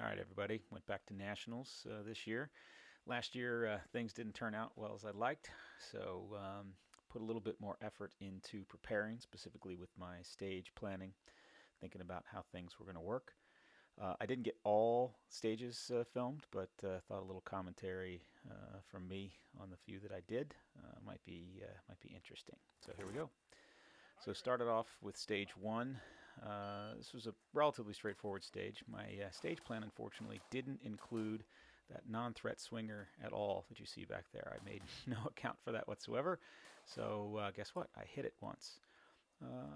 All right, everybody. Went back to nationals this year. Last year, things didn't turn out well as I liked, so put a little bit more effort into preparing, specifically with my stage planning, thinking about how things were going to work. I didn't get all stages filmed, but thought a little commentary from me on the few that I did might be interesting. So here we go. So started off with stage one. This was a relatively straightforward stage. My stage plan, unfortunately, didn't include that non-threat swinger at all that you see back there. I made no account for that whatsoever. So guess what? I hit it once.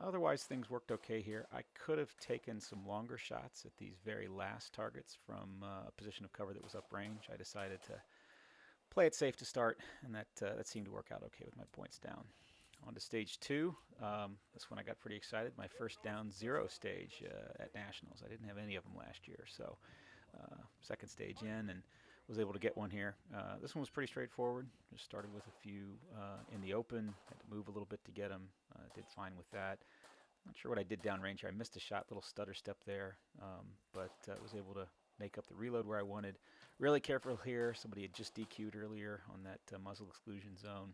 Otherwise, things worked okay here. I could have taken some longer shots at these very last targets from a position of cover that was uprange. I decided to play it safe to start, and that seemed to work out okay with my points down. On to stage two. This one I got pretty excited. My first down zero stage at Nationals. I didn't have any of them last year, so second stage in and was able to get one here. This one was pretty straightforward. Just started with a few in the open. Had to move a little bit to get them. Did fine with that. Not sure what I did downrange here. I missed a shot, little stutter step there, but was able to make up the reload where I wanted. Really careful here. Somebody had just DQ'd earlier on that muzzle exclusion zone.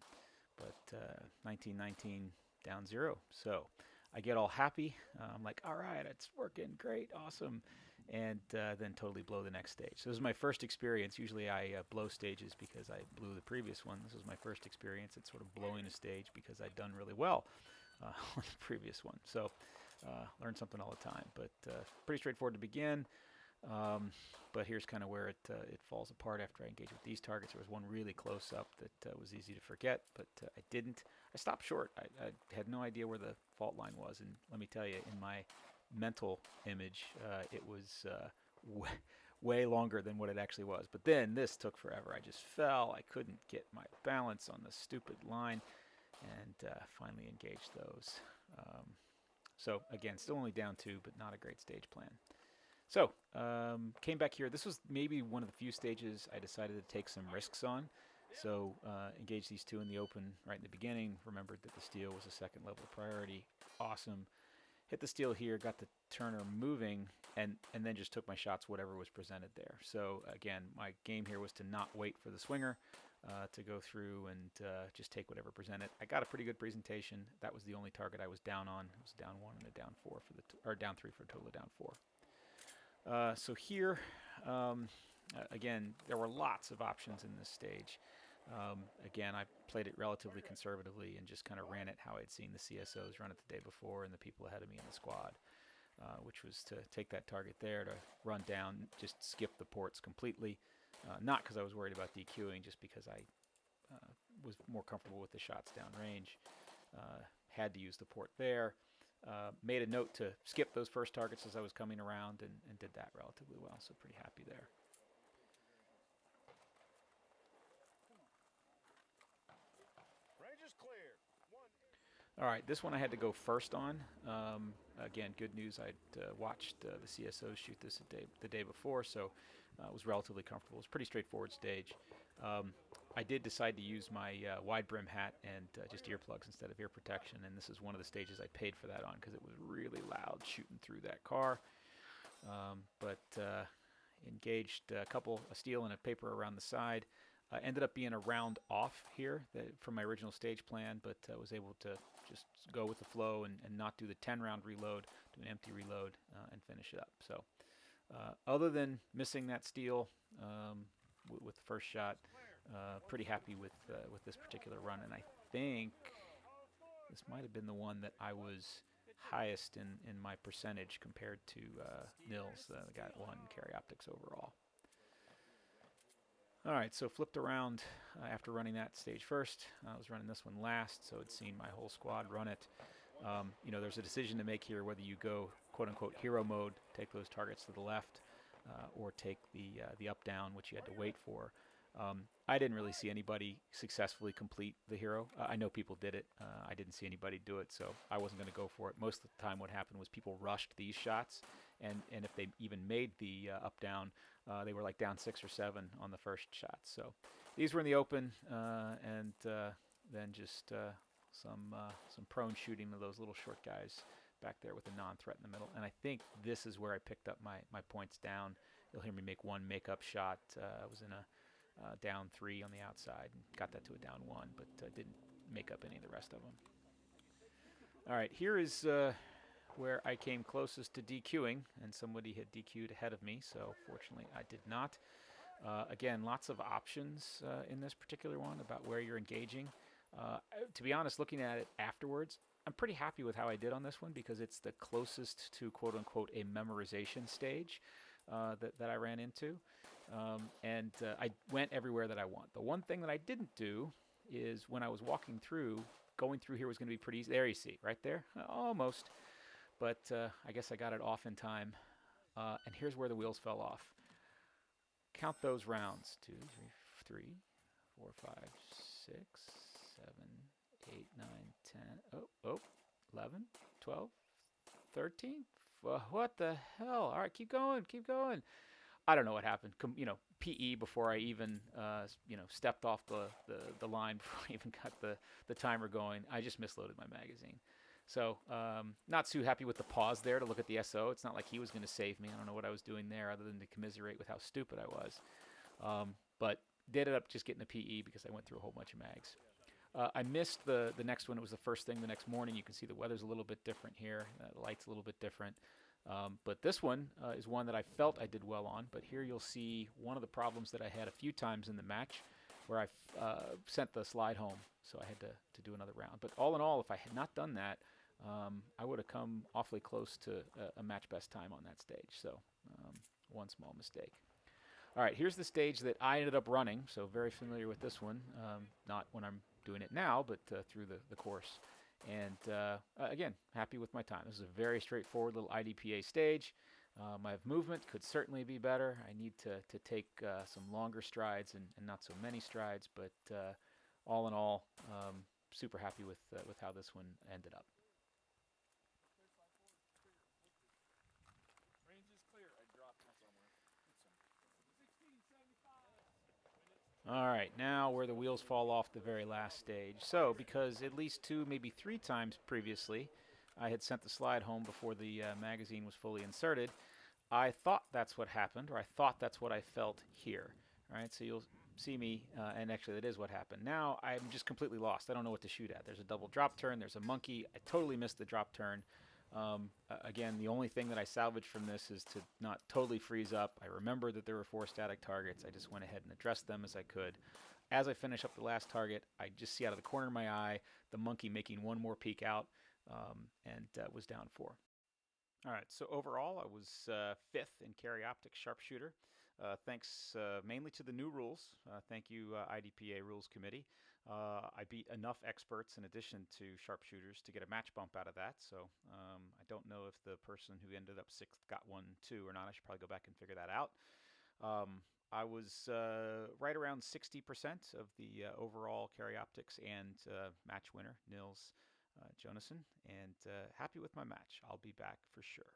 But 1919 down zero. So I get all happy. I'm like, all right, it's working great, awesome. And then totally blow the next stage. So this is my first experience. Usually I blow stages because I blew the previous one. This was my first experience at sort of blowing a stage because I'd done really well on the previous one. So learn something all the time. But pretty straightforward to begin. But here's kind of where it falls apart after I engage with these targets. There was one really close up that was easy to forget, but I didn't. I stopped short. I had no idea where the fault line was, and let me tell you, in my mental image, it was way longer than what it actually was. But then this took forever. I just fell. I couldn't get my balance on the stupid line, and finally engaged those. So again, still only down two, but not a great stage plan. So, came back here. This was maybe one of the few stages I decided to take some risks on. So, engaged these two in the open right in the beginning. Remembered that the steal was a second level priority. Awesome. Hit the steal here, got the turner moving, and then just took my shots, whatever was presented there. So, again, my game here was to not wait for the swinger to go through and just take whatever presented. I got a pretty good presentation. That was the only target I was down on. It was down one and a down four for or down three for a total of down four. So here, again, there were lots of options in this stage. Again, I played it relatively conservatively and just kind of ran it how I'd seen the CSOs run it the day before and the people ahead of me in the squad, which was to take that target there, to run down, just skip the ports completely. Not because I was worried about DQing, just because I was more comfortable with the shots downrange. Had to use the port there. Made a note to skip those first targets as I was coming around and did that relatively well, so pretty happy there. Range is clear. All right, this one I had to go first on. Again, good news. I'd watched the CSOs shoot this the day before, so was relatively comfortable. It was a pretty straightforward stage. I did decide to use my wide brim hat and just earplugs instead of ear protection, and this is one of the stages I paid for that on because it was really loud shooting through that car. But engaged a steel and a paper around the side. Ended up being a round off here from my original stage plan, but was able to just go with the flow and not do the 10-round reload, do an empty reload, and finish it up. So other than missing that steal with the first shot, pretty happy with this particular run. And I think this might have been the one that I was highest in my percentage compared to Nils, the guy that won carry optics overall. All right, so flipped around after running that stage first. I was running this one last, so I'd seen my whole squad run it. There's a decision to make here whether you go quote-unquote hero mode, take those targets to the left, or take the up-down, which you had to wait for. I didn't really see anybody successfully complete the hero. I know people did it. I didn't see anybody do it, so I wasn't going to go for it. Most of the time what happened was people rushed these shots, and if they even made the up-down, they were like down 6 or 7 on the first shot. So these were in the open, and then just some prone shooting of those little short guys back there with a non-threat in the middle. And I think this is where I picked up my points down You'll hear me make one makeup shot. I was in a down 3 on the outside and got that to a down 1, but didn't make up any of the rest of them. All right, here is where I came closest to DQing, and somebody had DQ'd ahead of me, so fortunately I did not. Again, lots of options in this particular one about where you're engaging. To be honest, looking at it afterwards, I'm pretty happy with how I did on this one because it's the closest to quote unquote a memorization stage that I ran into. And I went everywhere that I want. The one thing that I didn't do is when I was walking through, going through here was going to be pretty easy. There you see, right there, almost. But I guess I got it off in time. And here's where the wheels fell off. Count those rounds: 2, 3, 4, 5, 6, 7, 8, 9, 10. Oh, 11, 12, 13. What the hell? All right, keep going, keep going. I don't know what happened. PE before I even stepped off the line before I even got the timer going. I just misloaded my magazine. So not too happy with the pause there to look at the SO. It's not like he was going to save me. I don't know what I was doing there other than to commiserate with how stupid I was. But did end up just getting a PE because I went through a whole bunch of mags. I missed the next one. It was the first thing the next morning. You can see the weather's a little bit different here. The light's a little bit different. But this one is one that I felt I did well on. But here you'll see one of the problems that I had a few times in the match where I sent the slide home. So I had to do another round. But all in all, if I had not done that, I would have come awfully close to a match best time on that stage. So one small mistake. All right, here's the stage that I ended up running. So very familiar with this one. Not when I'm doing it now, but through the course. And again, happy with my time. This is a very straightforward little IDPA stage. My movement could certainly be better. I need to take some longer strides and not so many strides. But all in all, super happy with how this one ended up. Range is clear. I dropped it somewhere. 1675. All right, now where the wheels fall off the very last stage. So, because at least 2, maybe 3 times previously, I had sent the slide home before the magazine was fully inserted, I thought that's what happened, or I thought that's what I felt here. All right, so you'll see me, and actually that is what happened. Now I'm just completely lost. I don't know what to shoot at. There's a double drop turn. There's a monkey. I totally missed the drop turn. Again, the only thing that I salvaged from this is to not totally freeze up. I remember that there were 4 static targets. I just went ahead and addressed them as I could. As I finish up the last target, I just see out of the corner of my eye the monkey making one more peek out, and was down 4. All right, so overall I was 5th in carry optics sharpshooter. Thanks mainly to the new rules. Thank you, IDPA Rules Committee. I beat enough experts in addition to sharpshooters to get a match bump out of that. So I don't know if the person who ended up 6th got one too or not. I should probably go back and figure that out. I was right around 60% of the overall carry optics and match winner, Nils Jonassen, and happy with my match. I'll be back for sure.